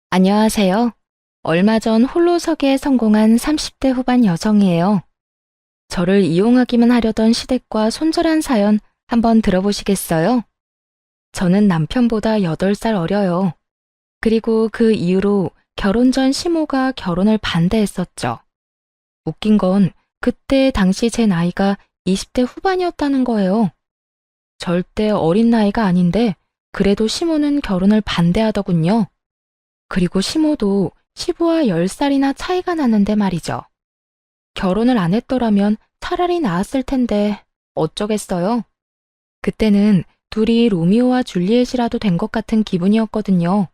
안녕하세요. 얼마 전 홀로서기에 성공한 30대 후반 여성이에요. 저를 이용하기만 하려던 시댁과 손절한 사연 한번 들어보시겠어요? 저는 남편보다 8살 어려요. 그리고 그 이후로 결혼 전 시모가 결혼을 반대했었죠. 웃긴 건 그때 당시 제 나이가 20대 후반이었다는 거예요. 절대 어린 나이가 아닌데 그래도 시모는 결혼을 반대하더군요. 그리고 시모도 시부와 10살이나 차이가 나는데 말이죠. 결혼을 안 했더라면 차라리 나았을 텐데 어쩌겠어요. 그때는 둘이 로미오와 줄리엣이라도 된 것 같은 기분이었거든요.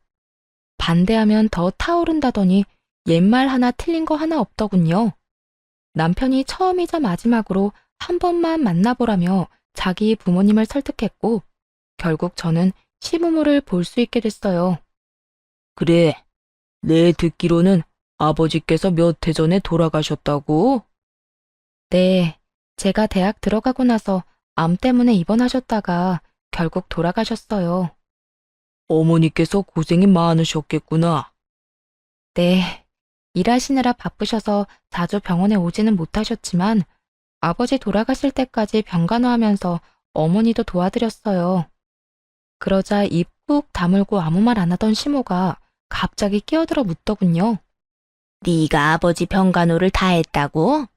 반대하면 더 타오른다더니 옛말 하나 틀린 거 하나 없더군요. 남편이 처음이자 마지막으로 한 번만 만나보라며 자기 부모님을 설득했고 결국 저는 시부모를 볼 수 있게 됐어요. 그래, 내 듣기로는 아버지께서 몇 해 전에 돌아가셨다고? 네, 제가 대학 들어가고 나서 암 때문에 입원하셨다가 결국 돌아가셨어요. 어머니께서 고생이 많으셨겠구나. 네, 일하시느라 바쁘셔서 자주 병원에 오지는 못하셨지만 아버지 돌아가실 때까지 병간호하면서 어머니도 도와드렸어요. 그러자 입 꾹 다물고 아무 말 안 하던 시모가 갑자기 끼어들어 묻더군요. 네가 아버지 병간호를 다 했다고?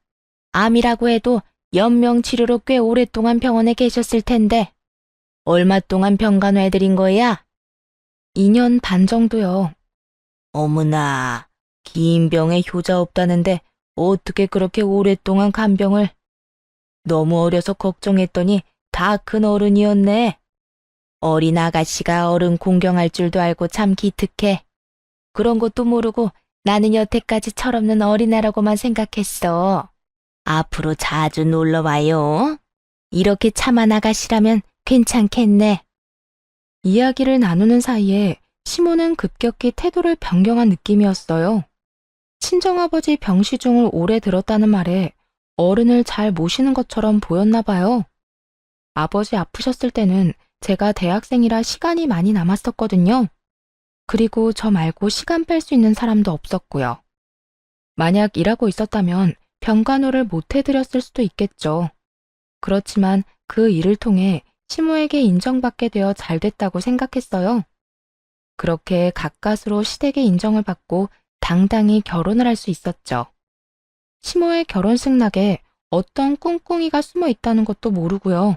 암이라고 해도 연명 치료로 꽤 오랫동안 병원에 계셨을 텐데 얼마 동안 병간호 해드린 거야? 2년 반 정도요. 어머나, 긴 병에 효자 없다는데 어떻게 그렇게 오랫동안 간병을? 너무 어려서 걱정했더니 다 큰 어른이었네. 어린 아가씨가 어른 공경할 줄도 알고 참 기특해. 그런 것도 모르고 나는 여태까지 철없는 어린애라고만 생각했어. 앞으로 자주 놀러 와요. 이렇게 참한 아가씨라면 괜찮겠네. 이야기를 나누는 사이에 시모는 급격히 태도를 변경한 느낌이었어요. 친정아버지 병시중을 오래 들었다는 말에 어른을 잘 모시는 것처럼 보였나 봐요. 아버지 아프셨을 때는 제가 대학생이라 시간이 많이 남았었거든요. 그리고 저 말고 시간 뺄 수 있는 사람도 없었고요. 만약 일하고 있었다면 병간호를 못 해드렸을 수도 있겠죠. 그렇지만 그 일을 통해 시모에게 인정받게 되어 잘 됐다고 생각했어요. 그렇게 가까스로 시댁의 인정을 받고 당당히 결혼을 할 수 있었죠. 시모의 결혼식 낙에 어떤 꿍꿍이가 숨어 있다는 것도 모르고요.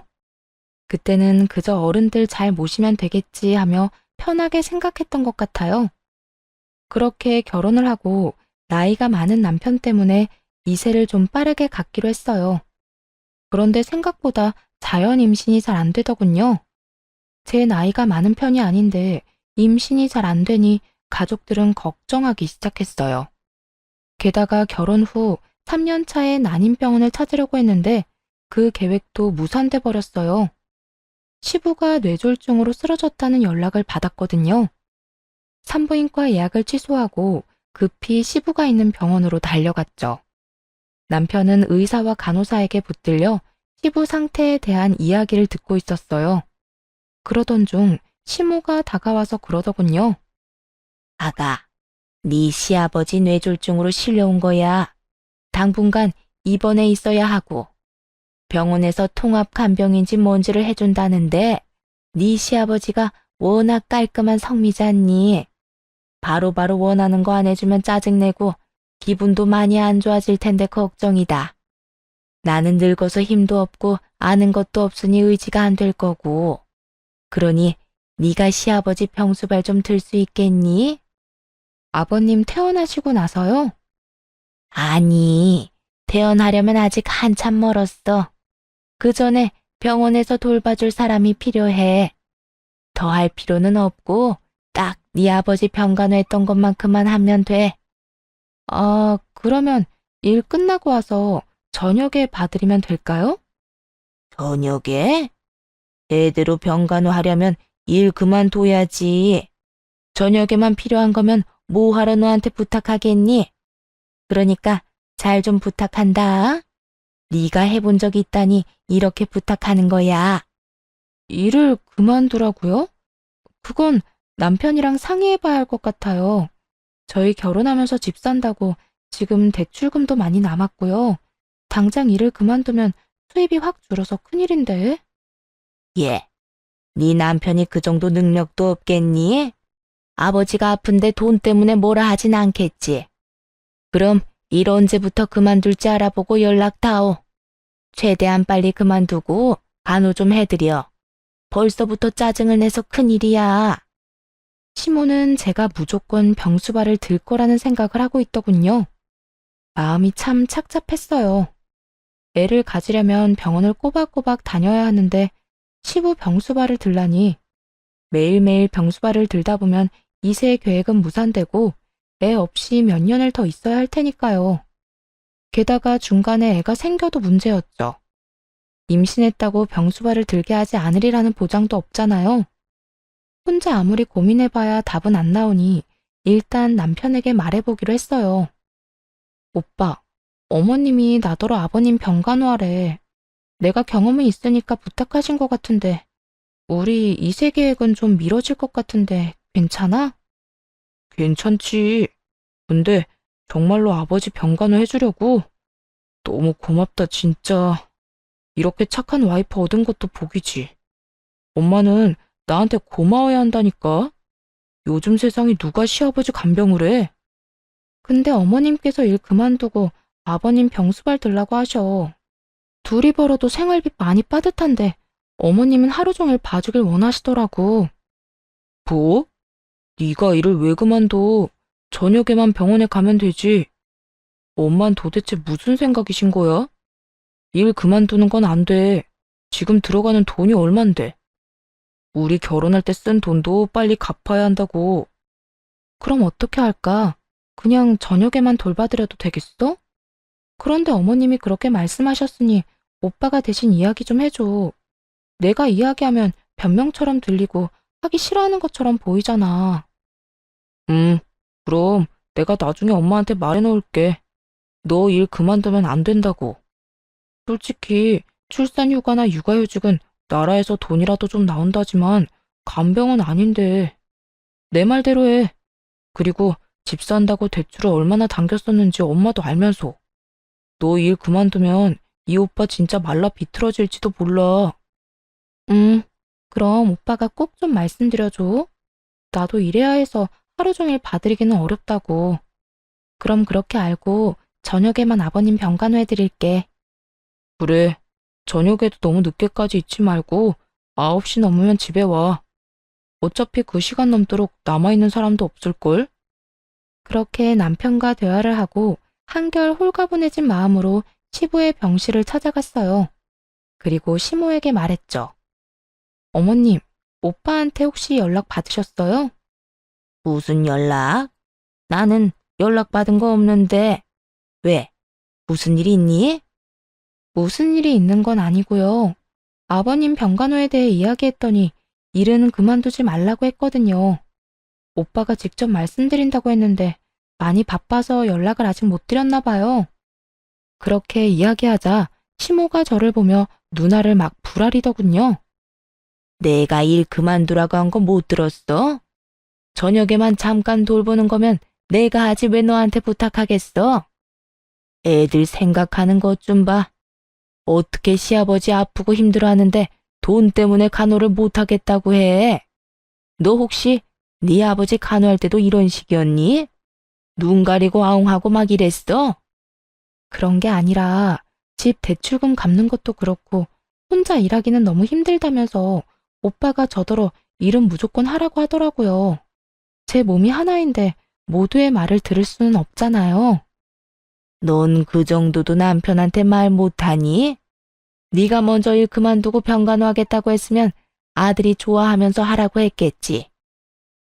그때는 그저 어른들 잘 모시면 되겠지 하며 편하게 생각했던 것 같아요. 그렇게 결혼을 하고 나이가 많은 남편 때문에 이세를 좀 빠르게 갖기로 했어요. 그런데 생각보다 자연 임신이 잘 안 되더군요. 제 나이가 많은 편이 아닌데 임신이 잘 안 되니 가족들은 걱정하기 시작했어요. 게다가 결혼 후 3년 차에 난임병원을 찾으려고 했는데 그 계획도 무산돼 버렸어요. 시부가 뇌졸중으로 쓰러졌다는 연락을 받았거든요. 산부인과 예약을 취소하고 급히 시부가 있는 병원으로 달려갔죠. 남편은 의사와 간호사에게 붙들려 시부 상태에 대한 이야기를 듣고 있었어요. 그러던 중 시모가 다가와서 그러더군요. 아가, 네 시아버지 뇌졸중으로 실려온 거야. 당분간 입원해 있어야 하고 병원에서 통합 간병인지 뭔지를 해준다는데 네 시아버지가 워낙 깔끔한 성미잖니. 바로바로 원하는 거 안 해주면 짜증내고 기분도 많이 안 좋아질 텐데 걱정이다. 나는 늙어서 힘도 없고 아는 것도 없으니 의지가 안 될 거고. 그러니 네가 시아버지 병수발 좀 들 수 있겠니? 아버님 태어나시고 나서요? 아니, 태어나려면 아직 한참 멀었어. 그 전에 병원에서 돌봐줄 사람이 필요해. 더 할 필요는 없고 딱 네 아버지 병간호했던 것만큼만 하면 돼. 아, 그러면 일 끝나고 와서 저녁에 봐드리면 될까요? 저녁에? 제대로 병간호하려면 일 그만둬야지. 저녁에만 필요한 거면 뭐하러 너한테 부탁하겠니? 그러니까 잘 좀 부탁한다. 네가 해본 적 있다니 이렇게 부탁하는 거야. 일을 그만두라고요? 그건 남편이랑 상의해봐야 할 것 같아요. 저희 결혼하면서 집 산다고 지금 대출금도 많이 남았고요. 당장 일을 그만두면 수입이 확 줄어서 큰일인데. 예, 네 남편이 그 정도 능력도 없겠니? 아버지가 아픈데 돈 때문에 뭐라 하진 않겠지. 그럼 일 언제부터 그만둘지 알아보고 연락다오. 최대한 빨리 그만두고 간호 좀 해드려. 벌써부터 짜증을 내서 큰일이야. 시모는 제가 무조건 병수발을 들 거라는 생각을 하고 있더군요. 마음이 참 착잡했어요. 애를 가지려면 병원을 꼬박꼬박 다녀야 하는데 시부 병수발을 들라니. 매일매일 병수발을 들다 보면 2세 계획은 무산되고 애 없이 몇 년을 더 있어야 할 테니까요. 게다가 중간에 애가 생겨도 문제였죠. 임신했다고 병수발을 들게 하지 않으리라는 보장도 없잖아요. 혼자 아무리 고민해봐야 답은 안 나오니 일단 남편에게 말해보기로 했어요. 오빠, 어머님이 나더러 아버님 병간호하래. 내가 경험이 있으니까 부탁하신 것 같은데 우리 2세 계획은 좀 미뤄질 것 같은데 괜찮아? 괜찮지. 근데 정말로 아버지 병간호 해주려고? 너무 고맙다 진짜. 이렇게 착한 와이프 얻은 것도 복이지. 엄마는 나한테 고마워야 한다니까. 요즘 세상에 누가 시아버지 간병을 해? 근데 어머님께서 일 그만두고 아버님 병수발 들라고 하셔. 둘이 벌어도 생활비 많이 빠듯한데 어머님은 하루 종일 봐주길 원하시더라고. 뭐? 네가 일을 왜 그만둬? 저녁에만 병원에 가면 되지. 엄만 도대체 무슨 생각이신 거야? 일 그만두는 건 안 돼. 지금 들어가는 돈이 얼만데. 우리 결혼할 때 쓴 돈도 빨리 갚아야 한다고. 그럼 어떻게 할까? 그냥 저녁에만 돌봐드려도 되겠어? 그런데 어머님이 그렇게 말씀하셨으니 오빠가 대신 이야기 좀 해줘. 내가 이야기하면 변명처럼 들리고 하기 싫어하는 것처럼 보이잖아. 그럼 내가 나중에 엄마한테 말해놓을게. 너 일 그만두면 안 된다고. 솔직히 출산휴가나 육아휴직은 나라에서 돈이라도 좀 나온다지만 간병은 아닌데. 내 말대로 해. 그리고 집 산다고 대출을 얼마나 당겼었는지 엄마도 알면서. 너 일 그만두면 이 오빠 진짜 말라 비틀어질지도 몰라. 그럼 오빠가 꼭 좀 말씀드려줘. 나도 일해야 해서 하루 종일 봐드리기는 어렵다고. 그럼 그렇게 알고 저녁에만 아버님 병간호 해드릴게. 그래. 저녁에도 너무 늦게까지 있지 말고 9시 넘으면 집에 와. 어차피 그 시간 넘도록 남아있는 사람도 없을걸? 그렇게 남편과 대화를 하고 한결 홀가분해진 마음으로 시부의 병실을 찾아갔어요. 그리고 시모에게 말했죠. 어머님, 오빠한테 혹시 연락 받으셨어요? 무슨 연락? 나는 연락받은 거 없는데. 왜? 무슨 일 있니? 무슨 일이 있는 건 아니고요. 아버님 병간호에 대해 이야기했더니 일은 그만두지 말라고 했거든요. 오빠가 직접 말씀드린다고 했는데 많이 바빠서 연락을 아직 못 드렸나 봐요. 그렇게 이야기하자 시모가 저를 보며 눈알을 막 부라리더군요. 내가 일 그만두라고 한 거 못 들었어? 저녁에만 잠깐 돌보는 거면 내가 하지 왜 너한테 부탁하겠어? 애들 생각하는 것 좀 봐. 어떻게 시아버지 아프고 힘들어하는데 돈 때문에 간호를 못하겠다고 해? 너 혹시 네 아버지 간호할 때도 이런 식이었니? 눈 가리고 아웅하고 막 이랬어? 그런 게 아니라 집 대출금 갚는 것도 그렇고 혼자 일하기는 너무 힘들다면서 오빠가 저더러 일은 무조건 하라고 하더라고요. 제 몸이 하나인데 모두의 말을 들을 수는 없잖아요. 넌 그 정도도 남편한테 말 못하니? 네가 먼저 일 그만두고 병간호하겠다고 했으면 아들이 좋아하면서 하라고 했겠지.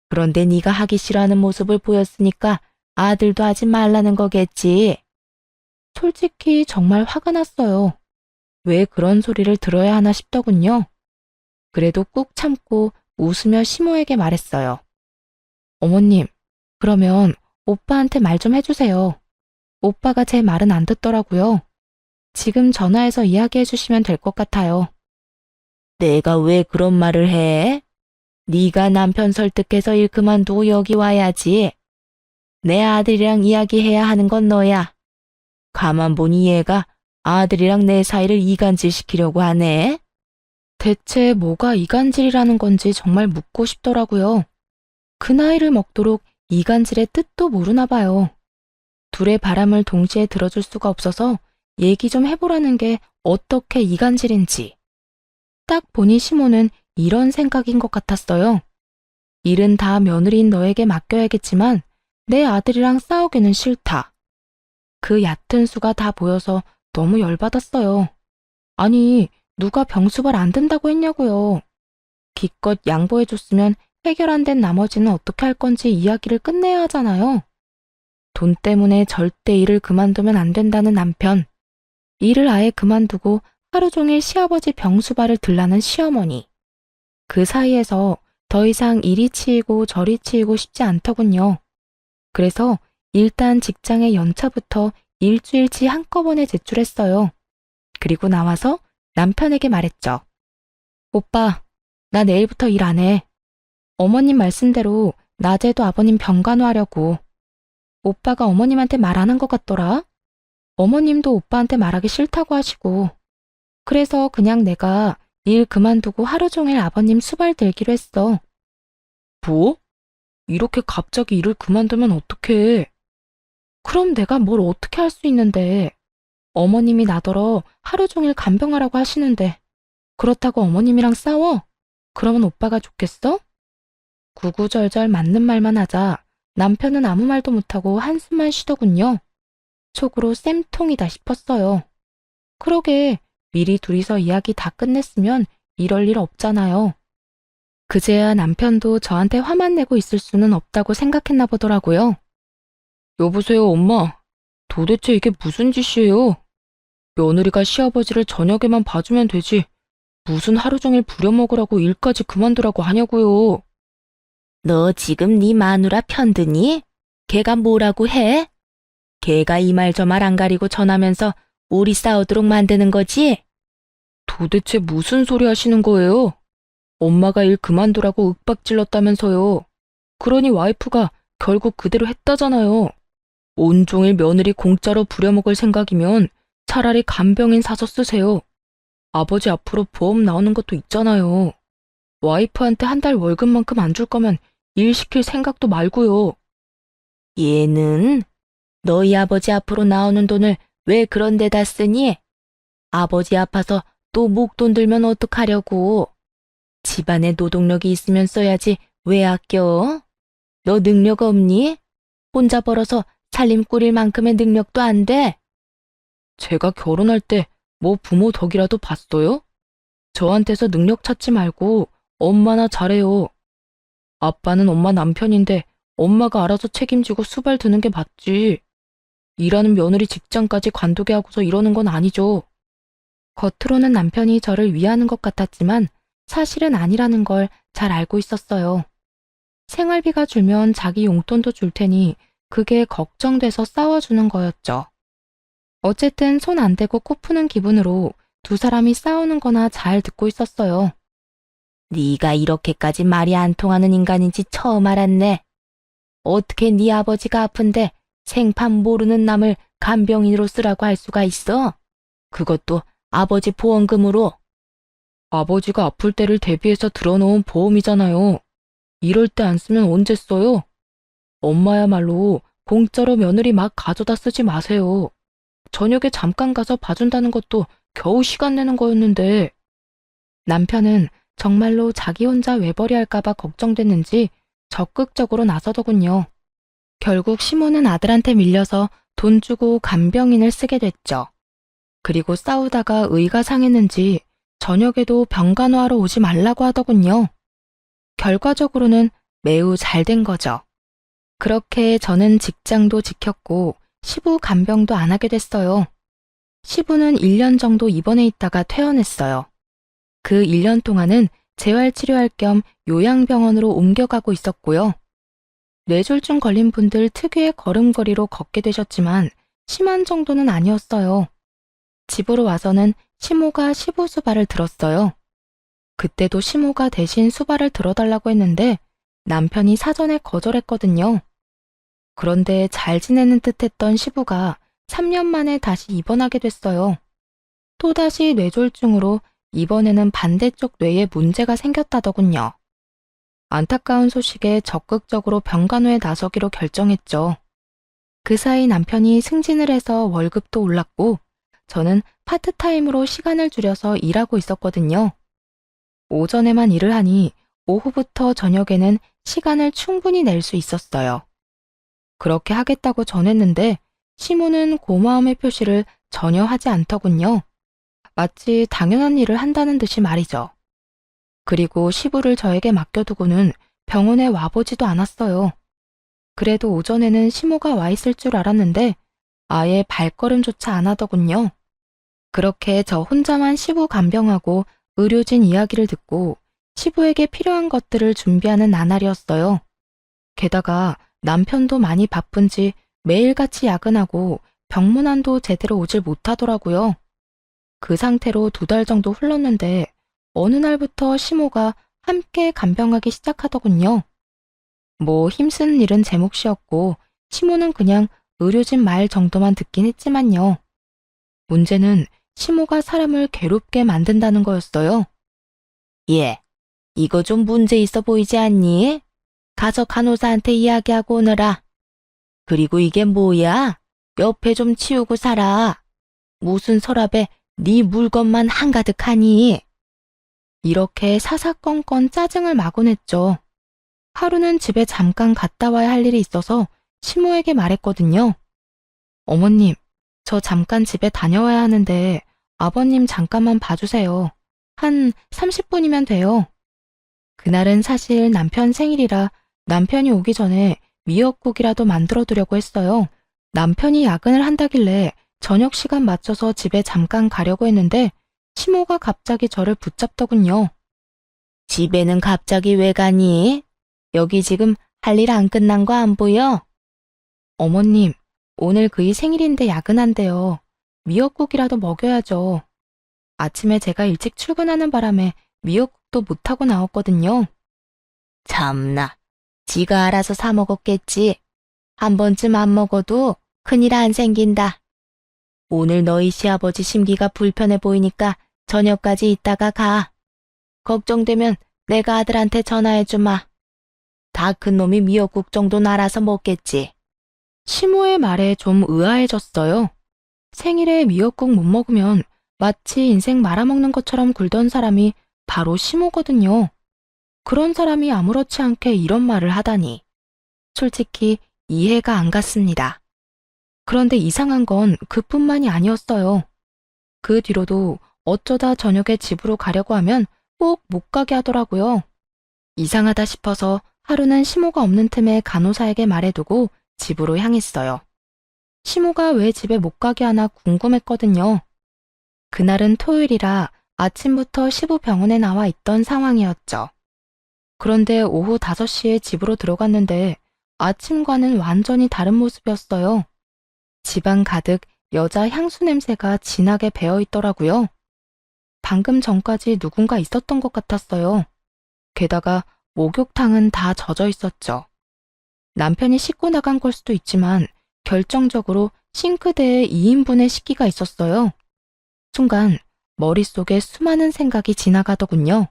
그런데 네가 하기 싫어하는 모습을 보였으니까 아들도 하지 말라는 거겠지. 솔직히 정말 화가 났어요. 왜 그런 소리를 들어야 하나 싶더군요. 그래도 꾹 참고 웃으며 시모에게 말했어요. 어머님, 그러면 오빠한테 말 좀 해주세요. 오빠가 제 말은 안 듣더라고요. 지금 전화해서 이야기해 주시면 될 것 같아요. 내가 왜 그런 말을 해? 네가 남편 설득해서 일 그만두고 여기 와야지. 내 아들이랑 이야기해야 하는 건 너야. 가만 보니 얘가 아들이랑 내 사이를 이간질시키려고 하네. 대체 뭐가 이간질이라는 건지 정말 묻고 싶더라고요. 그 나이를 먹도록 이간질의 뜻도 모르나 봐요. 둘의 바람을 동시에 들어줄 수가 없어서 얘기 좀 해보라는 게 어떻게 이간질인지. 딱 보니 시모는 이런 생각인 것 같았어요. 일은 다 며느리인 너에게 맡겨야겠지만 내 아들이랑 싸우기는 싫다. 그 얕은 수가 다 보여서 너무 열받았어요. 아니, 누가 병수발 안 된다고 했냐고요. 기껏 양보해줬으면 해결 안 된 나머지는 어떻게 할 건지 이야기를 끝내야 하잖아요. 돈 때문에 절대 일을 그만두면 안 된다는 남편. 일을 아예 그만두고 하루 종일 시아버지 병수발을 들라는 시어머니. 그 사이에서 더 이상 이리 치이고 저리 치이고 싶지 않더군요. 그래서 일단 직장의 연차부터 일주일치 한꺼번에 제출했어요. 그리고 나와서 남편에게 말했죠. 오빠, 나 내일부터 일 안 해. 어머님 말씀대로 낮에도 아버님 병간호하려고. 오빠가 어머님한테 말 안 한 것 같더라. 어머님도 오빠한테 말하기 싫다고 하시고. 그래서 그냥 내가 일 그만두고 하루 종일 아버님 수발 들기로 했어. 뭐? 이렇게 갑자기 일을 그만두면 어떡해? 그럼 내가 뭘 어떻게 할 수 있는데. 어머님이 나더러 하루 종일 간병하라고 하시는데 그렇다고 어머님이랑 싸워? 그러면 오빠가 좋겠어? 구구절절 맞는 말만 하자 남편은 아무 말도 못하고 한숨만 쉬더군요. 속으로 쌤통이다 싶었어요. 그러게 미리 둘이서 이야기 다 끝냈으면 이럴 일 없잖아요. 그제야 남편도 저한테 화만 내고 있을 수는 없다고 생각했나 보더라고요. 여보세요, 엄마. 도대체 이게 무슨 짓이에요? 며느리가 시아버지를 저녁에만 봐주면 되지. 무슨 하루 종일 부려먹으라고 일까지 그만두라고 하냐고요. 너 지금 네 마누라 편드니? 걔가 뭐라고 해? 걔가 이 말 저 말 안 가리고 전하면서 우리 싸우도록 만드는 거지? 도대체 무슨 소리 하시는 거예요? 엄마가 일 그만두라고 윽박질렀다면서요. 그러니 와이프가 결국 그대로 했다잖아요. 온종일 며느리 공짜로 부려먹을 생각이면 차라리 간병인 사서 쓰세요. 아버지 앞으로 보험 나오는 것도 있잖아요. 와이프한테 한 달 월급만큼 안 줄 거면 일 시킬 생각도 말고요. 얘는 너희 아버지 앞으로 나오는 돈을 왜 그런 데다 쓰니? 아버지 아파서 또 목돈 들면 어떡하려고. 집안에 노동력이 있으면 써야지 왜 아껴? 너 능력 없니? 혼자 벌어서 살림 꾸릴 만큼의 능력도 안 돼? 제가 결혼할 때 뭐 부모 덕이라도 봤어요? 저한테서 능력 찾지 말고 엄마나 잘해요. 아빠는 엄마 남편인데 엄마가 알아서 책임지고 수발 드는 게 맞지. 일하는 며느리 직장까지 관두게 하고서 이러는 건 아니죠. 겉으로는 남편이 저를 위하는 것 같았지만 사실은 아니라는 걸 잘 알고 있었어요. 생활비가 줄면 자기 용돈도 줄 테니 그게 걱정돼서 싸워주는 거였죠. 어쨌든 손 안 대고 코 푸는 기분으로 두 사람이 싸우는 거나 잘 듣고 있었어요. 네가 이렇게까지 말이 안 통하는 인간인지 처음 알았네. 어떻게 네 아버지가 아픈데 생판 모르는 남을 간병인으로 쓰라고 할 수가 있어? 그것도 아버지 보험금으로. 아버지가 아플 때를 대비해서 들어놓은 보험이잖아요. 이럴 때 안 쓰면 언제 써요? 엄마야말로 공짜로 며느리 막 가져다 쓰지 마세요. 저녁에 잠깐 가서 봐준다는 것도 겨우 시간 내는 거였는데. 남편은 정말로 자기 혼자 외벌이 할까봐 걱정됐는지 적극적으로 나서더군요. 결국 시모는 아들한테 밀려서 돈 주고 간병인을 쓰게 됐죠. 그리고 싸우다가 의가 상했는지 저녁에도 병간호하러 오지 말라고 하더군요. 결과적으로는 매우 잘 된 거죠. 그렇게 저는 직장도 지켰고 시부 간병도 안 하게 됐어요. 시부는 1년 정도 입원해 있다가 퇴원했어요. 그 1년 동안은 재활치료할 겸 요양병원으로 옮겨가고 있었고요. 뇌졸중 걸린 분들 특유의 걸음걸이로 걷게 되셨지만 심한 정도는 아니었어요. 집으로 와서는 시모가 시부 수발을 들었어요. 그때도 시모가 대신 수발을 들어달라고 했는데 남편이 사전에 거절했거든요. 그런데 잘 지내는 듯했던 시부가 3년 만에 다시 입원하게 됐어요. 또다시 뇌졸중으로 이번에는 반대쪽 뇌에 문제가 생겼다더군요. 안타까운 소식에 적극적으로 병간호에 나서기로 결정했죠. 그 사이 남편이 승진을 해서 월급도 올랐고 저는 파트타임으로 시간을 줄여서 일하고 있었거든요. 오전에만 일을 하니 오후부터 저녁에는 시간을 충분히 낼 수 있었어요. 그렇게 하겠다고 전했는데 시모는 고마움의 표시를 전혀 하지 않더군요. 마치 당연한 일을 한다는 듯이 말이죠. 그리고 시부를 저에게 맡겨두고는 병원에 와보지도 않았어요. 그래도 오전에는 시모가 와 있을 줄 알았는데 아예 발걸음조차 안 하더군요. 그렇게 저 혼자만 시부 간병하고 의료진 이야기를 듣고 시부에게 필요한 것들을 준비하는 나날이었어요. 게다가 남편도 많이 바쁜지 매일같이 야근하고 병문안도 제대로 오질 못하더라고요. 그 상태로 2달 정도 흘렀는데 어느 날부터 시모가 함께 간병하기 시작하더군요. 뭐 힘쓰는 일은 제 몫이었고 시모는 그냥 의료진 말 정도만 듣긴 했지만요. 문제는 시모가 사람을 괴롭게 만든다는 거였어요. 예, 이거 좀 문제 있어 보이지 않니? 가서 간호사한테 이야기하고 오너라. 그리고 이게 뭐야? 옆에 좀 치우고 살아. 무슨 서랍에 네 물건만 한가득하니? 이렇게 사사건건 짜증을 마구 냈죠. 하루는 집에 잠깐 갔다 와야 할 일이 있어서 시모에게 말했거든요. 어머님, 저 잠깐 집에 다녀와야 하는데 아버님 잠깐만 봐주세요. 한 30분이면 돼요. 그날은 사실 남편 생일이라 남편이 오기 전에 미역국이라도 만들어 두려고 했어요. 남편이 야근을 한다길래 저녁 시간 맞춰서 집에 잠깐 가려고 했는데 시모가 갑자기 저를 붙잡더군요. 집에는 갑자기 왜 가니? 여기 지금 할 일 안 끝난 거 안 보여? 어머님, 오늘 그이 생일인데 야근한대요. 미역국이라도 먹여야죠. 아침에 제가 일찍 출근하는 바람에 미역국도 못하고 나왔거든요. 참나, 지가 알아서 사 먹었겠지. 한 번쯤 안 먹어도 큰일 안 생긴다. 오늘 너희 시아버지 심기가 불편해 보이니까 저녁까지 있다가 가. 걱정되면 내가 아들한테 전화해주마. 다 큰 놈이 미역국 정도는 알아서 먹겠지. 시모의 말에 좀 의아해졌어요. 생일에 미역국 못 먹으면 마치 인생 말아먹는 것처럼 굴던 사람이 바로 시모거든요. 그런 사람이 아무렇지 않게 이런 말을 하다니. 솔직히 이해가 안 갔습니다. 그런데 이상한 건 그뿐만이 아니었어요. 그 뒤로도 어쩌다 저녁에 집으로 가려고 하면 꼭 못 가게 하더라고요. 이상하다 싶어서 하루는 시모가 없는 틈에 간호사에게 말해두고 집으로 향했어요. 시모가 왜 집에 못 가게 하나 궁금했거든요. 그날은 토요일이라 아침부터 시부 병원에 나와 있던 상황이었죠. 그런데 오후 5시에 집으로 들어갔는데 아침과는 완전히 다른 모습이었어요. 집안 가득 여자 향수 냄새가 진하게 배어 있더라고요. 방금 전까지 누군가 있었던 것 같았어요. 게다가 목욕탕은 다 젖어 있었죠. 남편이 씻고 나간 걸 수도 있지만 결정적으로 싱크대에 2인분의 식기가 있었어요. 순간 머릿속에 수많은 생각이 지나가더군요.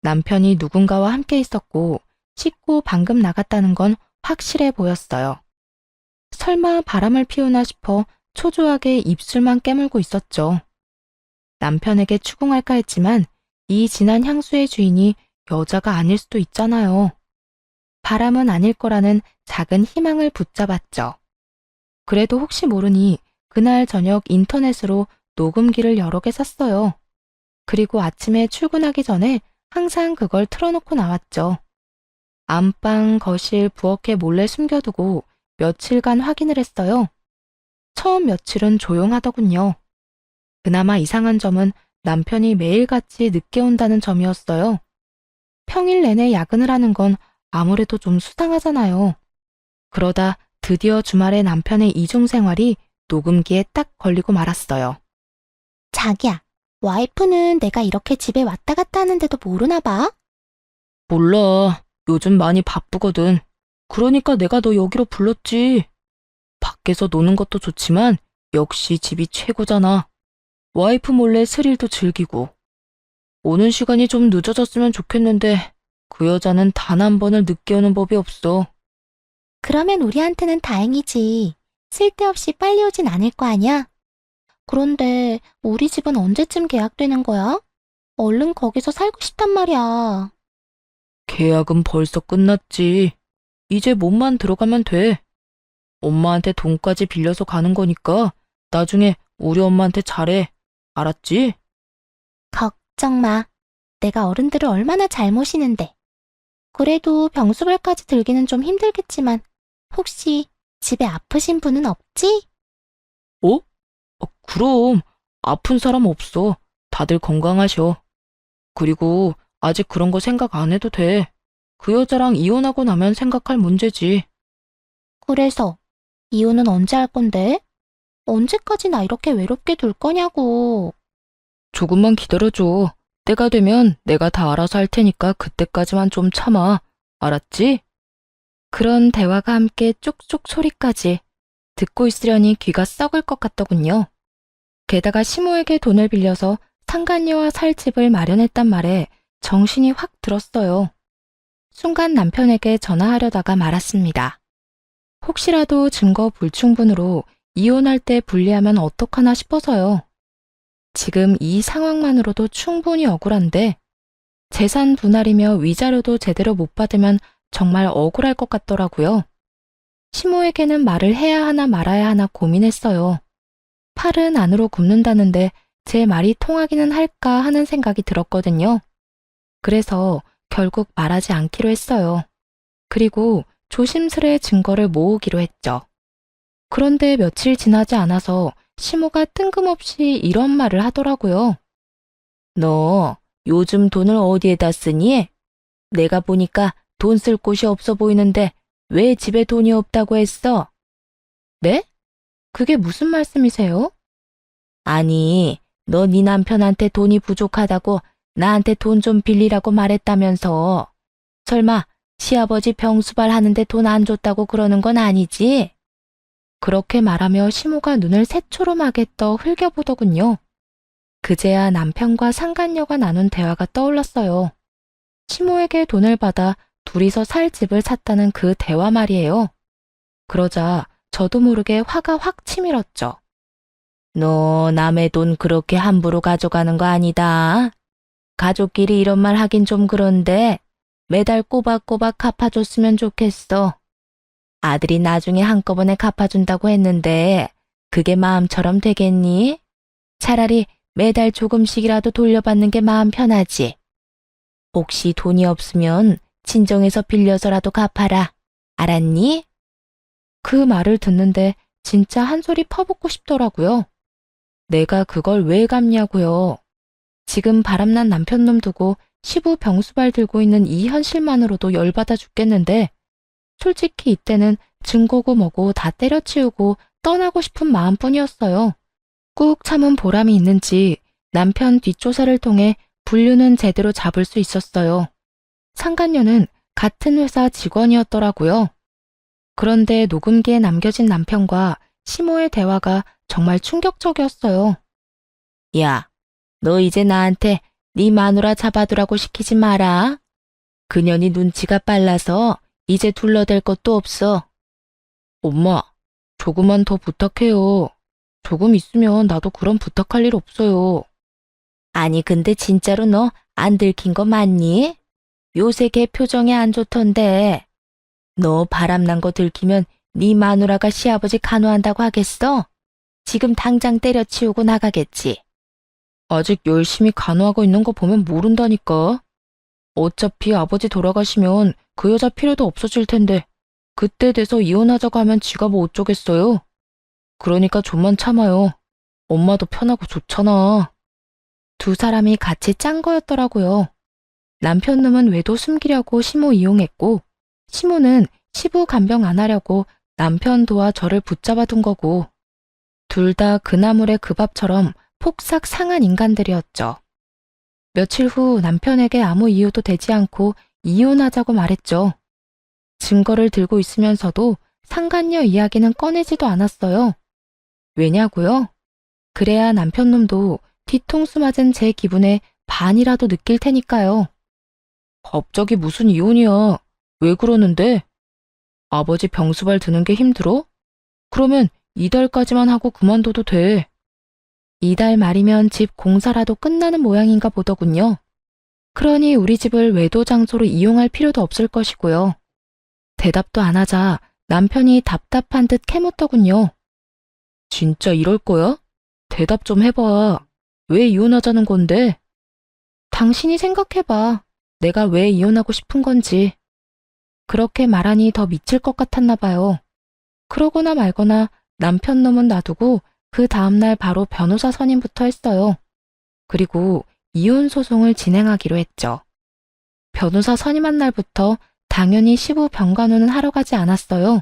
남편이 누군가와 함께 있었고 씻고 방금 나갔다는 건 확실해 보였어요. 설마 바람을 피우나 싶어 초조하게 입술만 깨물고 있었죠. 남편에게 추궁할까 했지만 이 진한 향수의 주인이 여자가 아닐 수도 있잖아요. 바람은 아닐 거라는 작은 희망을 붙잡았죠. 그래도 혹시 모르니 그날 저녁 인터넷으로 녹음기를 여러 개 샀어요. 그리고 아침에 출근하기 전에 항상 그걸 틀어놓고 나왔죠. 안방, 거실, 부엌에 몰래 숨겨두고 며칠간 확인을 했어요. 처음 며칠은 조용하더군요. 그나마 이상한 점은 남편이 매일같이 늦게 온다는 점이었어요. 평일 내내 야근을 하는 건 아무래도 좀 수상하잖아요. 그러다 드디어 주말에 남편의 이중생활이 녹음기에 딱 걸리고 말았어요. 자기야, 와이프는 내가 이렇게 집에 왔다 갔다 하는데도 모르나 봐? 몰라. 요즘 많이 바쁘거든. 그러니까 내가 너 여기로 불렀지. 밖에서 노는 것도 좋지만 역시 집이 최고잖아. 와이프 몰래 스릴도 즐기고. 오는 시간이 좀 늦어졌으면 좋겠는데 그 여자는 단 한 번을 늦게 오는 법이 없어. 그러면 우리한테는 다행이지. 쓸데없이 빨리 오진 않을 거 아니야? 그런데 우리 집은 언제쯤 계약되는 거야? 얼른 거기서 살고 싶단 말이야. 계약은 벌써 끝났지. 이제 몸만 들어가면 돼. 엄마한테 돈까지 빌려서 가는 거니까 나중에 우리 엄마한테 잘해. 알았지? 걱정 마. 내가 어른들을 얼마나 잘 모시는데. 그래도 병수발까지 들기는 좀 힘들겠지만 혹시 집에 아프신 분은 없지? 어? 그럼 아픈 사람 없어. 다들 건강하셔. 그리고 아직 그런 거 생각 안 해도 돼. 그 여자랑 이혼하고 나면 생각할 문제지. 그래서 이혼은 언제 할 건데? 언제까지 나 이렇게 외롭게 둘 거냐고. 조금만 기다려줘. 때가 되면 내가 다 알아서 할 테니까 그때까지만 좀 참아. 알았지? 그런 대화가 함께 쪽쪽 소리까지 듣고 있으려니 귀가 썩을 것 같더군요. 게다가 시모에게 돈을 빌려서 상간녀와 살 집을 마련했단 말에 정신이 확 들었어요. 순간 남편에게 전화하려다가 말았습니다. 혹시라도 증거 불충분으로 이혼할 때 불리하면 어떡하나 싶어서요. 지금 이 상황만으로도 충분히 억울한데 재산 분할이며 위자료도 제대로 못 받으면 정말 억울할 것 같더라고요. 시모에게는 말을 해야 하나 말아야 하나 고민했어요. 팔은 안으로 굽는다는데 제 말이 통하기는 할까 하는 생각이 들었거든요. 그래서 결국 말하지 않기로 했어요. 그리고 조심스레 증거를 모으기로 했죠. 그런데 며칠 지나지 않아서 시모가 뜬금없이 이런 말을 하더라고요. 너 요즘 돈을 어디에다 쓰니? 내가 보니까 돈 쓸 곳이 없어 보이는데 왜 집에 돈이 없다고 했어? 네? 그게 무슨 말씀이세요? 아니, 너 네 남편한테 돈이 부족하다고 나한테 돈 좀 빌리라고 말했다면서. 설마 시아버지 병수발 하는데 돈 안 줬다고 그러는 건 아니지? 그렇게 말하며 시모가 눈을 새초롬하게 떠 흘겨보더군요. 그제야 남편과 상간녀가 나눈 대화가 떠올랐어요. 시모에게 돈을 받아 둘이서 살 집을 샀다는 그 대화 말이에요. 그러자 저도 모르게 화가 확 치밀었죠. 너 남의 돈 그렇게 함부로 가져가는 거 아니다. 가족끼리 이런 말 하긴 좀 그런데 매달 꼬박꼬박 갚아줬으면 좋겠어. 아들이 나중에 한꺼번에 갚아준다고 했는데 그게 마음처럼 되겠니? 차라리 매달 조금씩이라도 돌려받는 게 마음 편하지. 혹시 돈이 없으면 친정에서 빌려서라도 갚아라. 알았니? 그 말을 듣는데 진짜 한 소리 퍼붓고 싶더라고요. 내가 그걸 왜 갚냐고요. 지금 바람난 남편놈 두고 시부 병수발 들고 있는 이 현실만으로도 열받아 죽겠는데 솔직히 이때는 증거고 뭐고 다 때려치우고 떠나고 싶은 마음뿐이었어요. 꾹 참은 보람이 있는지 남편 뒷조사를 통해 분류는 제대로 잡을 수 있었어요. 상간녀는 같은 회사 직원이었더라고요. 그런데 녹음기에 남겨진 남편과 시모의 대화가 정말 충격적이었어요. 야, 너 이제 나한테 네 마누라 잡아두라고 시키지 마라. 그년이 눈치가 빨라서 이제 둘러댈 것도 없어. 엄마, 조금만 더 부탁해요. 조금 있으면 나도 그런 부탁할 일 없어요. 아니 근데 진짜로 너 안 들킨 거 맞니? 요새 걔 표정이 안 좋던데. 너 바람난 거 들키면 네 마누라가 시아버지 간호한다고 하겠어? 지금 당장 때려치우고 나가겠지. 아직 열심히 간호하고 있는 거 보면 모른다니까. 어차피 아버지 돌아가시면 그 여자 필요도 없어질 텐데 그때 돼서 이혼하자고 하면 지가 뭐 어쩌겠어요. 그러니까 좀만 참아요. 엄마도 편하고 좋잖아. 두 사람이 같이 짠 거였더라고요. 남편 놈은 외도 숨기려고 시모 이용했고 시모는 시부 간병 안 하려고 남편 도와 저를 붙잡아 둔 거고 둘 다 그나물의 그 밥처럼 폭삭 상한 인간들이었죠. 며칠 후 남편에게 아무 이유도 되지 않고 이혼하자고 말했죠. 증거를 들고 있으면서도 상간녀 이야기는 꺼내지도 않았어요. 왜냐고요? 그래야 남편놈도 뒤통수 맞은 제 기분에 반이라도 느낄 테니까요. 갑자기 무슨 이혼이야? 왜 그러는데? 아버지 병수발 드는 게 힘들어? 그러면 이달까지만 하고 그만둬도 돼. 이달 말이면 집 공사라도 끝나는 모양인가 보더군요. 그러니 우리 집을 외도 장소로 이용할 필요도 없을 것이고요. 대답도 안 하자 남편이 답답한 듯 캐묻더군요. 진짜 이럴 거야? 대답 좀 해봐. 왜 이혼하자는 건데? 당신이 생각해봐. 내가 왜 이혼하고 싶은 건지. 그렇게 말하니 더 미칠 것 같았나 봐요. 그러거나 말거나 남편 놈은 놔두고 그 다음날 바로 변호사 선임부터 했어요. 그리고 이혼 소송을 진행하기로 했죠. 변호사 선임한 날부터 당연히 시부 병간호는 하러 가지 않았어요.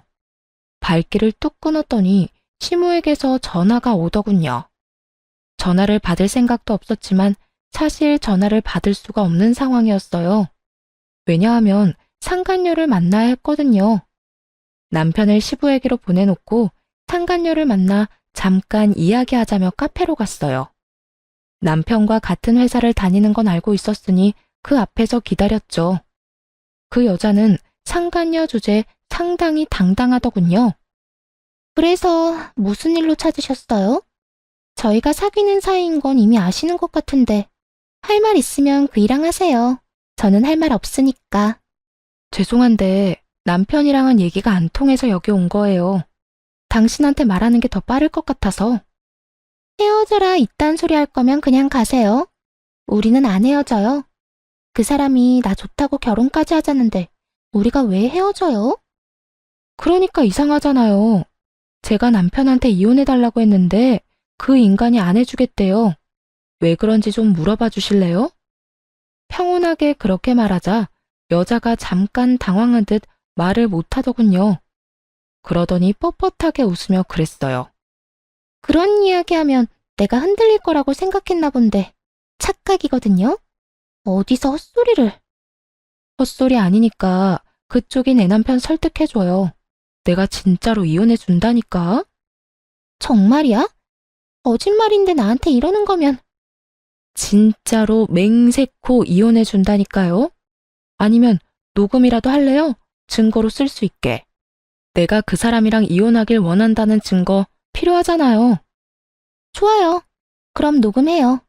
발길을 뚝 끊었더니 시모에게서 전화가 오더군요. 전화를 받을 생각도 없었지만 사실 전화를 받을 수가 없는 상황이었어요. 왜냐하면 상간녀를 만나야 했거든요. 남편을 시부에게로 보내놓고 상간녀를 만나 잠깐 이야기하자며 카페로 갔어요. 남편과 같은 회사를 다니는 건 알고 있었으니 그 앞에서 기다렸죠. 그 여자는 상간녀 주제에 상당히 당당하더군요. 그래서 무슨 일로 찾으셨어요? 저희가 사귀는 사이인 건 이미 아시는 것 같은데 할 말 있으면 그이랑 하세요. 저는 할 말 없으니까. 죄송한데 남편이랑은 얘기가 안 통해서 여기 온 거예요. 당신한테 말하는 게 더 빠를 것 같아서. 헤어져라 이딴 소리 할 거면 그냥 가세요. 우리는 안 헤어져요. 그 사람이 나 좋다고 결혼까지 하자는데 우리가 왜 헤어져요? 그러니까 이상하잖아요. 제가 남편한테 이혼해달라고 했는데 그 인간이 안 해주겠대요. 왜 그런지 좀 물어봐 주실래요? 평온하게 그렇게 말하자 여자가 잠깐 당황한 듯 말을 못하더군요. 그러더니 뻣뻣하게 웃으며 그랬어요. 그런 이야기하면 내가 흔들릴 거라고 생각했나 본데 착각이거든요. 어디서 헛소리를. 헛소리 아니니까 그쪽이 내 남편 설득해줘요. 내가 진짜로 이혼해준다니까? 정말이야? 거짓말인데 나한테 이러는 거면. 진짜로 맹세코 이혼해준다니까요? 아니면 녹음이라도 할래요? 증거로 쓸 수 있게. 내가 그 사람이랑 이혼하길 원한다는 증거 필요하잖아요. 좋아요. 그럼 녹음해요.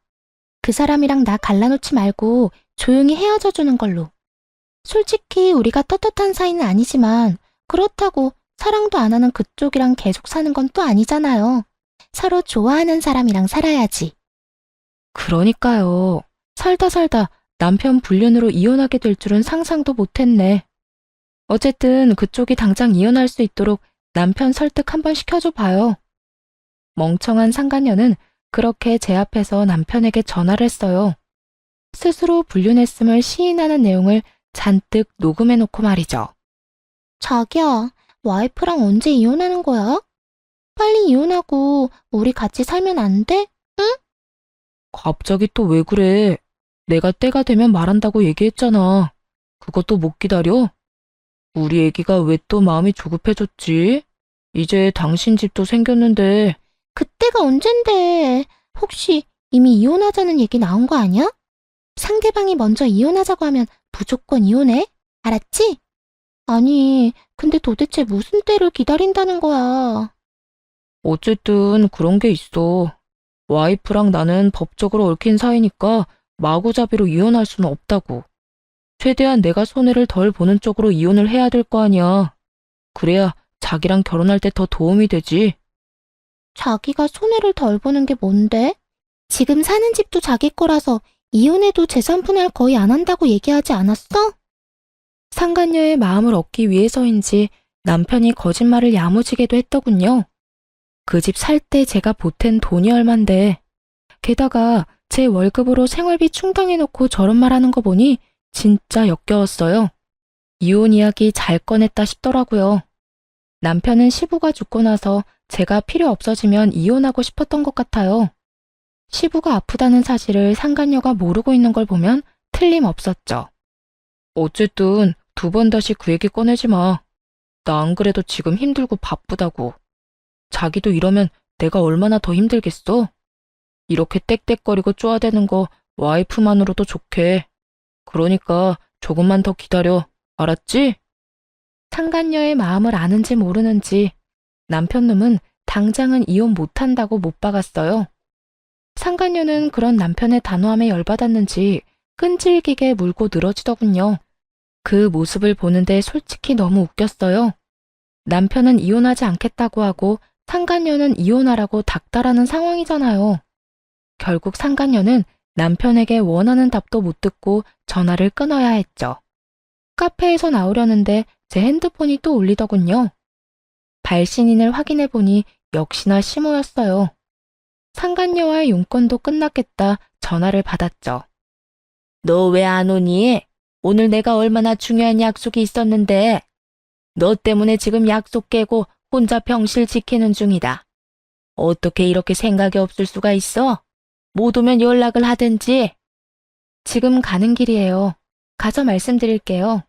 그 사람이랑 나 갈라놓지 말고 조용히 헤어져 주는 걸로. 솔직히 우리가 떳떳한 사이는 아니지만 그렇다고 사랑도 안 하는 그쪽이랑 계속 사는 건 또 아니잖아요. 서로 좋아하는 사람이랑 살아야지. 그러니까요. 살다 남편 불륜으로 이혼하게 될 줄은 상상도 못했네. 어쨌든 그쪽이 당장 이혼할 수 있도록 남편 설득 한번 시켜줘 봐요. 멍청한 상간녀는 그렇게 제 앞에서 남편에게 전화를 했어요. 스스로 불륜했음을 시인하는 내용을 잔뜩 녹음해놓고 말이죠. 자기야, 와이프랑 언제 이혼하는 거야? 빨리 이혼하고 우리 같이 살면 안 돼? 갑자기 또 왜 그래? 내가 때가 되면 말한다고 얘기했잖아. 그것도 못 기다려? 우리 애기가 왜 또 마음이 조급해졌지? 이제 당신 집도 생겼는데. 그때가 언젠데. 혹시 이미 이혼하자는 얘기 나온 거 아니야? 상대방이 먼저 이혼하자고 하면 무조건 이혼해. 알았지? 아니, 근데 도대체 무슨 때를 기다린다는 거야. 어쨌든 그런 게 있어. 와이프랑 나는 법적으로 얽힌 사이니까 마구잡이로 이혼할 수는 없다고. 최대한 내가 손해를 덜 보는 쪽으로 이혼을 해야 될 거 아니야. 그래야 자기랑 결혼할 때 더 도움이 되지. 자기가 손해를 덜 보는 게 뭔데? 지금 사는 집도 자기 거라서 이혼해도 재산 분할 거의 안 한다고 얘기하지 않았어? 상간녀의 마음을 얻기 위해서인지 남편이 거짓말을 야무지게도 했더군요. 그 집 살 때 제가 보탠 돈이 얼만데. 게다가 제 월급으로 생활비 충당해놓고 저런 말 하는 거 보니 진짜 역겨웠어요. 이혼 이야기 잘 꺼냈다 싶더라고요. 남편은 시부가 죽고 나서 제가 필요 없어지면 이혼하고 싶었던 것 같아요. 시부가 아프다는 사실을 상간녀가 모르고 있는 걸 보면 틀림없었죠. 어쨌든 두 번 다시 그 얘기 꺼내지 마. 나 안 그래도 지금 힘들고 바쁘다고. 자기도 이러면 내가 얼마나 더 힘들겠어? 이렇게 떽떽거리고 쪼아대는 거 와이프만으로도 좋게. 그러니까 조금만 더 기다려. 알았지? 상간녀의 마음을 아는지 모르는지 남편놈은 당장은 이혼 못한다고 못 박았어요. 상간녀는 그런 남편의 단호함에 열받았는지 끈질기게 물고 늘어지더군요. 그 모습을 보는데 솔직히 너무 웃겼어요. 남편은 이혼하지 않겠다고 하고 상간녀는 이혼하라고 닥달하는 상황이잖아요. 결국 상간녀는 남편에게 원하는 답도 못 듣고 전화를 끊어야 했죠. 카페에서 나오려는데 제 핸드폰이 또 울리더군요. 발신인을 확인해보니 역시나 시모였어요. 상간녀와의 용건도 끝났겠다 전화를 받았죠. 너 왜 안 오니? 오늘 내가 얼마나 중요한 약속이 있었는데. 너 때문에 지금 약속 깨고 혼자 병실 지키는 중이다. 어떻게 이렇게 생각이 없을 수가 있어? 못 오면 연락을 하든지. 지금 가는 길이에요. 가서 말씀드릴게요.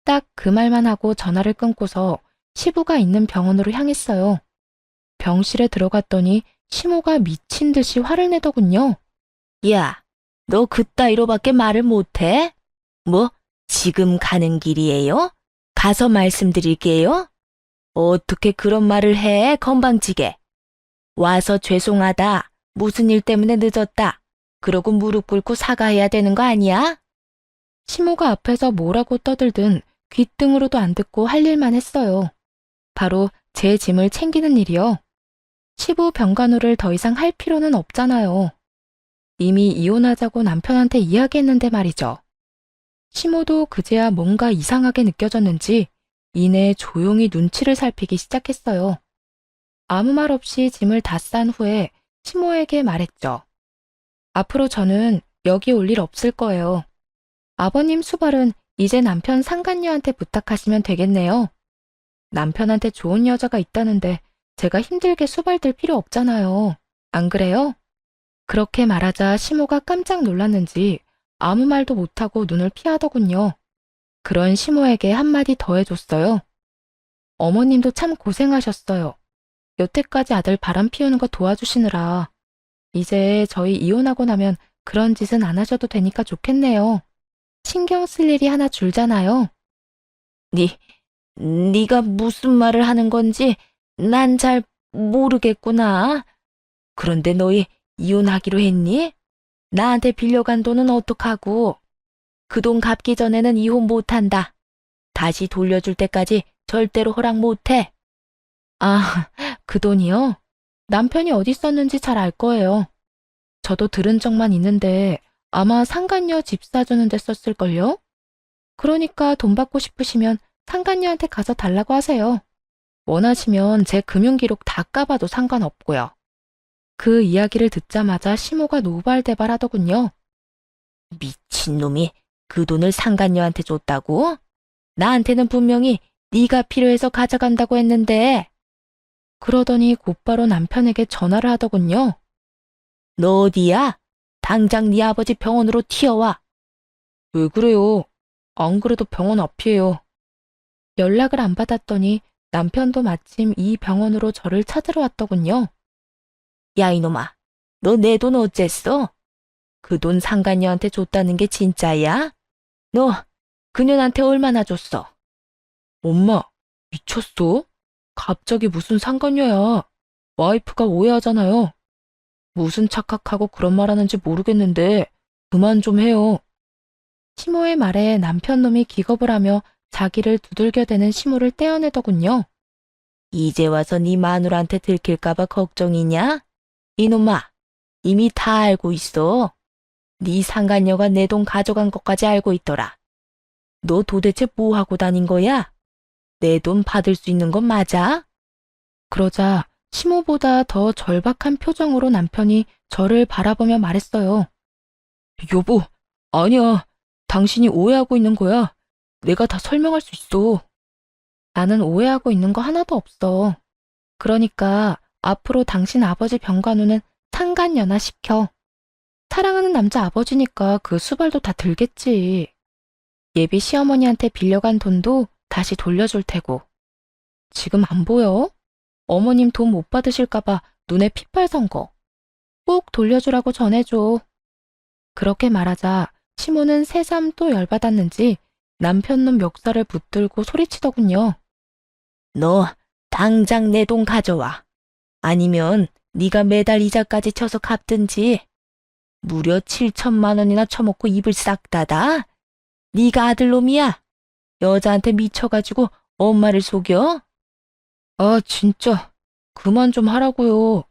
딱 그 말만 하고 전화를 끊고서 시부가 있는 병원으로 향했어요. 병실에 들어갔더니 시모가 미친 듯이 화를 내더군요. 야, 너 그따위로밖에 말을 못해? 뭐, 지금 가는 길이에요? 가서 말씀드릴게요? 어떻게 그런 말을 해, 건방지게. 와서 죄송하다. 무슨 일 때문에 늦었다. 그러고 무릎 꿇고 사과해야 되는 거 아니야? 시모가 앞에서 뭐라고 떠들든 귓등으로도 안 듣고 할 일만 했어요. 바로 제 짐을 챙기는 일이요. 시부 병간호를 더 이상 할 필요는 없잖아요. 이미 이혼하자고 남편한테 이야기했는데 말이죠. 시모도 그제야 뭔가 이상하게 느껴졌는지 이내 조용히 눈치를 살피기 시작했어요. 아무 말 없이 짐을 다 싼 후에 시모에게 말했죠. 앞으로 저는 여기 올 일 없을 거예요. 아버님 수발은 이제 남편 상간녀한테 부탁하시면 되겠네요. 남편한테 좋은 여자가 있다는데 제가 힘들게 수발들 필요 없잖아요. 안 그래요? 그렇게 말하자 시모가 깜짝 놀랐는지 아무 말도 못하고 눈을 피하더군요. 그런 시모에게 한마디 더 해줬어요. 어머님도 참 고생하셨어요. 여태까지 아들 바람 피우는 거 도와주시느라. 이제 저희 이혼하고 나면 그런 짓은 안 하셔도 되니까 좋겠네요. 신경 쓸 일이 하나 줄잖아요. 네가 무슨 말을 하는 건지 난 잘 모르겠구나. 그런데 너희 이혼하기로 했니? 나한테 빌려간 돈은 어떡하고? 그 돈 갚기 전에는 이혼 못한다. 다시 돌려줄 때까지 절대로 허락 못해. 아, 그 돈이요? 남편이 어디 썼는지 잘 알 거예요. 저도 들은 적만 있는데 아마 상간녀 집 사주는 데 썼을걸요? 그러니까 돈 받고 싶으시면 상간녀한테 가서 달라고 하세요. 원하시면 제 금융기록 다 까봐도 상관없고요. 그 이야기를 듣자마자 시모가 노발대발 하더군요. 미친놈이 그 돈을 상간녀한테 줬다고? 나한테는 분명히 네가 필요해서 가져간다고 했는데. 그러더니 곧바로 남편에게 전화를 하더군요. 너 어디야? 당장 네 아버지 병원으로 튀어와. 왜 그래요? 안 그래도 병원 앞이에요. 연락을 안 받았더니 남편도 마침 이 병원으로 저를 찾으러 왔더군요. 야 이놈아, 너 내 돈 어쨌어? 그 돈 상간녀한테 줬다는 게 진짜야? 너 그년한테 얼마나 줬어? 엄마, 미쳤어? 갑자기 무슨 상관녀야? 와이프가 오해하잖아요. 무슨 착각하고 그런 말 하는지 모르겠는데 그만 좀 해요. 시모의 말에 남편놈이 기겁을 하며 자기를 두들겨대는 시모를 떼어내더군요. 이제 와서 네 마누라한테 들킬까봐 걱정이냐? 이놈아, 이미 다 알고 있어. 네 상간녀가 내 돈 가져간 것까지 알고 있더라. 너 도대체 뭐 하고 다닌 거야? 내 돈 받을 수 있는 건 맞아? 그러자 시모보다 더 절박한 표정으로 남편이 저를 바라보며 말했어요. 여보, 아니야. 당신이 오해하고 있는 거야. 내가 다 설명할 수 있어. 나는 오해하고 있는 거 하나도 없어. 그러니까 앞으로 당신 아버지 병간호는 상간녀나 시켜. 사랑하는 남자 아버지니까 그 수발도 다 들겠지. 예비 시어머니한테 빌려간 돈도 다시 돌려줄 테고. 지금 안 보여? 어머님 돈 못 받으실까봐 눈에 핏발 선 거. 꼭 돌려주라고 전해줘. 그렇게 말하자 시모는 새삼 또 열받았는지 남편 놈 멱살을 붙들고 소리치더군요. 너 당장 내 돈 가져와. 아니면 네가 매달 이자까지 쳐서 갚든지. 무려 7천만 원이나 처먹고 입을 싹 닫아? 네가 아들놈이야? 여자한테 미쳐가지고 엄마를 속여? 아, 진짜. 그만 좀 하라고요.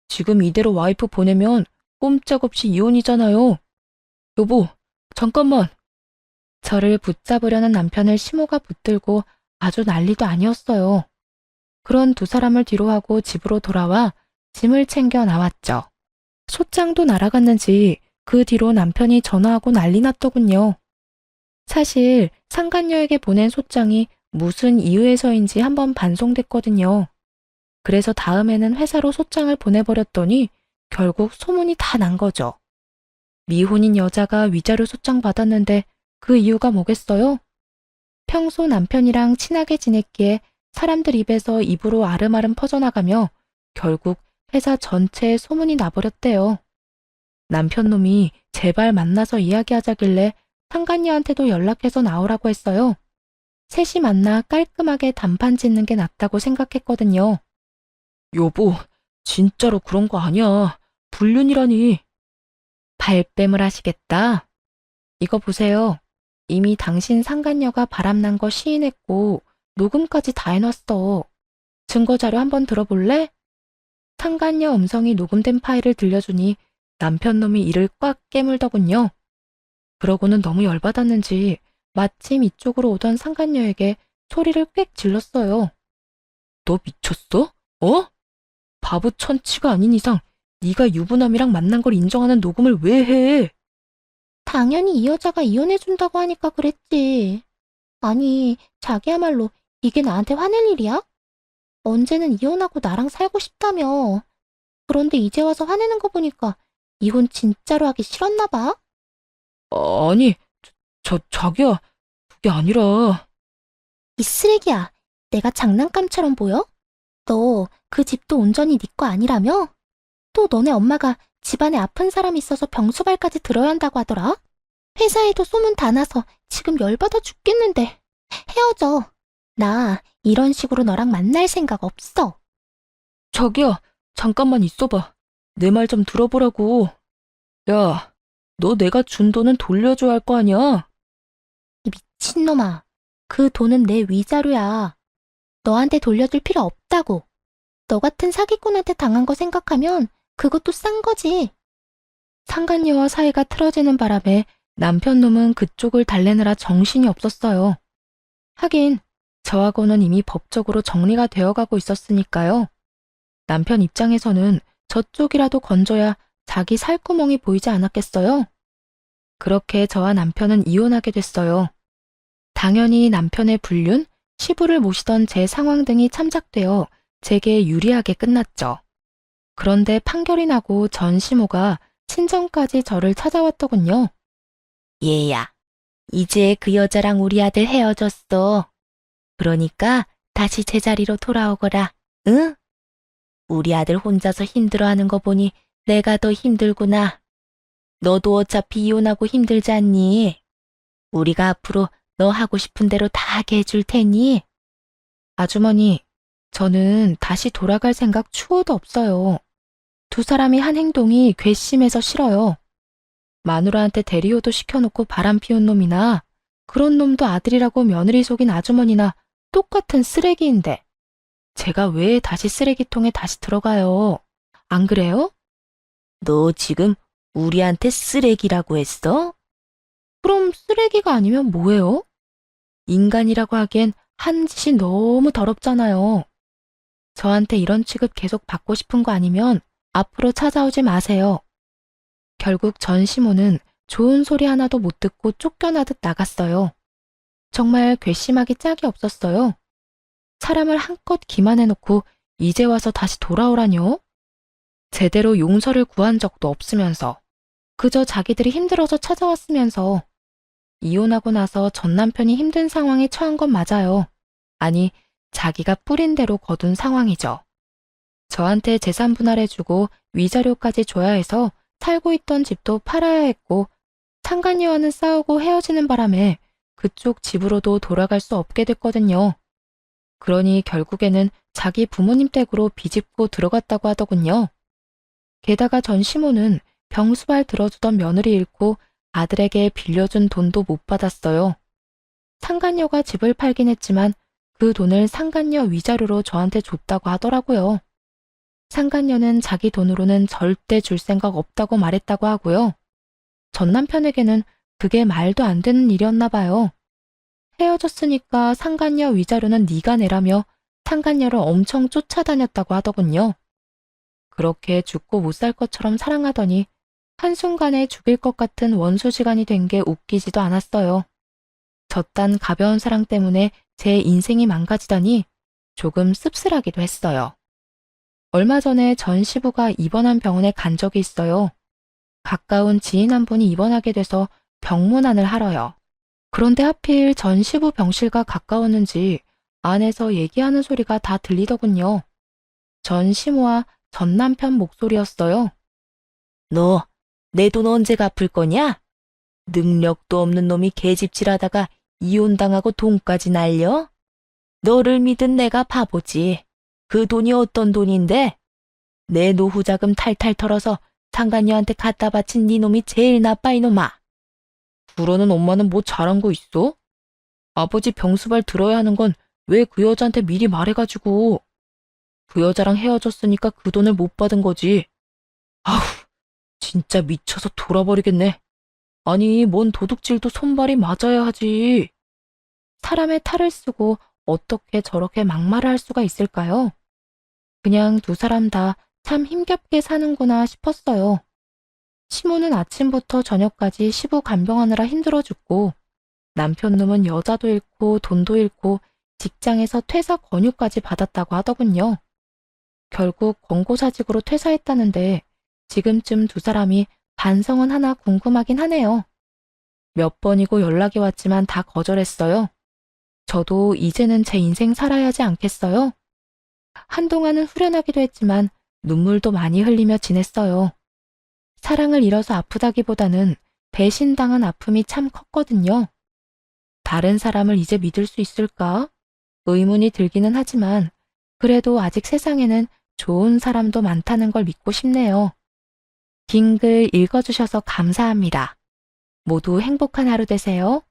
지금 이대로 와이프 보내면 꼼짝없이 이혼이잖아요. 여보, 잠깐만. 저를 붙잡으려는 남편을 시모가 붙들고 아주 난리도 아니었어요. 그런 두 사람을 뒤로하고 집으로 돌아와 짐을 챙겨 나왔죠. 소장도 날아갔는지 그 뒤로 남편이 전화하고 난리 났더군요. 사실 상간녀에게 보낸 소장이 무슨 이유에서인지 한번 반송됐거든요. 그래서 다음에는 회사로 소장을 보내버렸더니 결국 소문이 다 난 거죠. 미혼인 여자가 위자료 소장 받았는데 그 이유가 뭐겠어요? 평소 남편이랑 친하게 지냈기에 사람들 입에서 입으로 아름아름 퍼져나가며 결국 회사 전체에 소문이 나버렸대요. 남편 놈이 제발 만나서 이야기하자길래 상간녀한테도 연락해서 나오라고 했어요. 셋이 만나 깔끔하게 단판 짓는 게 낫다고 생각했거든요. 여보, 진짜로 그런 거 아니야. 불륜이라니. 발뺌을 하시겠다. 이거 보세요. 이미 당신 상간녀가 바람난 거 시인했고 녹음까지 다 해놨어. 증거자료 한번 들어볼래? 상간녀 음성이 녹음된 파일을 들려주니 남편 놈이 이를 꽉 깨물더군요. 그러고는 너무 열받았는지 마침 이쪽으로 오던 상간녀에게 소리를 꽥 질렀어요. 너 미쳤어? 어? 바보 천치가 아닌 이상 네가 유부남이랑 만난 걸 인정하는 녹음을 왜 해? 당연히 이 여자가 이혼해준다고 하니까 그랬지. 아니, 자기야말로 이게 나한테 화낼 일이야? 언제는 이혼하고 나랑 살고 싶다며. 그런데 이제 와서 화내는 거 보니까 이혼 진짜로 하기 싫었나 봐. 아니, 자기야, 그게 아니라. 이 쓰레기야. 내가 장난감처럼 보여? 너 그 집도 온전히 네 거 아니라며? 또 너네 엄마가 집안에 아픈 사람이 있어서 병수발까지 들어야 한다고 하더라. 회사에도 소문 다 나서 지금 열받아 죽겠는데. 헤어져. 나 이런 식으로 너랑 만날 생각 없어. 자기야, 잠깐만 있어봐. 내 말 좀 들어보라고. 야, 너 내가 준 돈은 돌려줘야 할 거 아니야? 이 미친놈아. 그 돈은 내 위자료야. 너한테 돌려줄 필요 없다고. 너 같은 사기꾼한테 당한 거 생각하면 그것도 싼 거지. 상간녀와 사이가 틀어지는 바람에 남편 놈은 그쪽을 달래느라 정신이 없었어요. 하긴 저하고는 이미 법적으로 정리가 되어가고 있었으니까요. 남편 입장에서는 저쪽이라도 건져야 자기 살구멍이 보이지 않았겠어요? 그렇게 저와 남편은 이혼하게 됐어요. 당연히 남편의 불륜, 시부를 모시던 제 상황 등이 참작되어 제게 유리하게 끝났죠. 그런데 판결이 나고 전 시모가 친정까지 저를 찾아왔더군요. 얘야, 이제 그 여자랑 우리 아들 헤어졌어. 그러니까 다시 제자리로 돌아오거라, 응? 우리 아들 혼자서 힘들어하는 거 보니 내가 더 힘들구나. 너도 어차피 이혼하고 힘들지 않니? 우리가 앞으로 너 하고 싶은 대로 다 하게 해줄 테니. 아주머니, 저는 다시 돌아갈 생각 추호도 없어요. 두 사람이 한 행동이 괘씸해서 싫어요. 마누라한테 대리호도 시켜놓고 바람 피운 놈이나 그런 놈도 아들이라고 며느리 속인 아주머니나 똑같은 쓰레기인데 제가 왜 다시 쓰레기통에 다시 들어가요? 안 그래요? 너 지금 우리한테 쓰레기라고 했어? 그럼 쓰레기가 아니면 뭐예요? 인간이라고 하기엔 한 짓이 너무 더럽잖아요. 저한테 이런 취급 계속 받고 싶은 거 아니면 앞으로 찾아오지 마세요. 결국 전 시모는 좋은 소리 하나도 못 듣고 쫓겨나듯 나갔어요. 정말 괘씸하기 짝이 없었어요. 사람을 한껏 기만해놓고 이제 와서 다시 돌아오라뇨? 제대로 용서를 구한 적도 없으면서 그저 자기들이 힘들어서 찾아왔으면서 이혼하고 나서 전 남편이 힘든 상황에 처한 건 맞아요. 아니, 자기가 뿌린 대로 거둔 상황이죠. 저한테 재산 분할해주고 위자료까지 줘야 해서 살고 있던 집도 팔아야 했고, 상간녀와는 싸우고 헤어지는 바람에 그쪽 집으로도 돌아갈 수 없게 됐거든요. 그러니 결국에는 자기 부모님 댁으로 비집고 들어갔다고 하더군요. 게다가 전 시모는 병수발 들어주던 며느리 잃고 아들에게 빌려준 돈도 못 받았어요. 상간녀가 집을 팔긴 했지만 그 돈을 상간녀 위자료로 저한테 줬다고 하더라고요. 상간녀는 자기 돈으로는 절대 줄 생각 없다고 말했다고 하고요. 전 남편에게는 그게 말도 안 되는 일이었나 봐요. 헤어졌으니까 상간녀 위자료는 네가 내라며 상간녀를 엄청 쫓아다녔다고 하더군요. 그렇게 죽고 못 살 것처럼 사랑하더니 한순간에 죽일 것 같은 원수지간이 된 게 웃기지도 않았어요. 저딴 가벼운 사랑 때문에 제 인생이 망가지다니 조금 씁쓸하기도 했어요. 얼마 전에 전 시부가 입원한 병원에 간 적이 있어요. 가까운 지인 한 분이 입원하게 돼서 병문안을 하러요. 그런데 하필 전 시부 병실과 가까웠는지 안에서 얘기하는 소리가 다 들리더군요. 전 시모와 전 남편 목소리였어요. 너 내 돈 언제 갚을 거냐? 능력도 없는 놈이 개집질하다가 이혼당하고 돈까지 날려? 너를 믿은 내가 바보지. 그 돈이 어떤 돈인데? 내 노후자금 탈탈 털어서 상간녀한테 갖다 바친 네 놈이 제일 나빠 이놈아. 그러는 엄마는 뭐 잘한 거 있어? 아버지 병수발 들어야 하는 건 왜 그 여자한테 미리 말해가지고. 그 여자랑 헤어졌으니까 그 돈을 못 받은 거지. 아우, 진짜 미쳐서 돌아버리겠네. 아니, 뭔 도둑질도 손발이 맞아야 하지. 사람의 탈을 쓰고 어떻게 저렇게 막말을 할 수가 있을까요? 그냥 두 사람 다 참 힘겹게 사는구나 싶었어요. 시모는 아침부터 저녁까지 시부 간병하느라 힘들어 죽고, 남편 놈은 여자도 잃고 돈도 잃고 직장에서 퇴사 권유까지 받았다고 하더군요. 결국 권고사직으로 퇴사했다는데 지금쯤 두 사람이 반성은 하나 궁금하긴 하네요. 몇 번이고 연락이 왔지만 다 거절했어요. 저도 이제는 제 인생 살아야 하지 않겠어요? 한동안은 후련하기도 했지만 눈물도 많이 흘리며 지냈어요. 사랑을 잃어서 아프다기보다는 배신당한 아픔이 참 컸거든요. 다른 사람을 이제 믿을 수 있을까? 의문이 들기는 하지만 그래도 아직 세상에는 좋은 사람도 많다는 걸 믿고 싶네요. 긴 글 읽어주셔서 감사합니다. 모두 행복한 하루 되세요.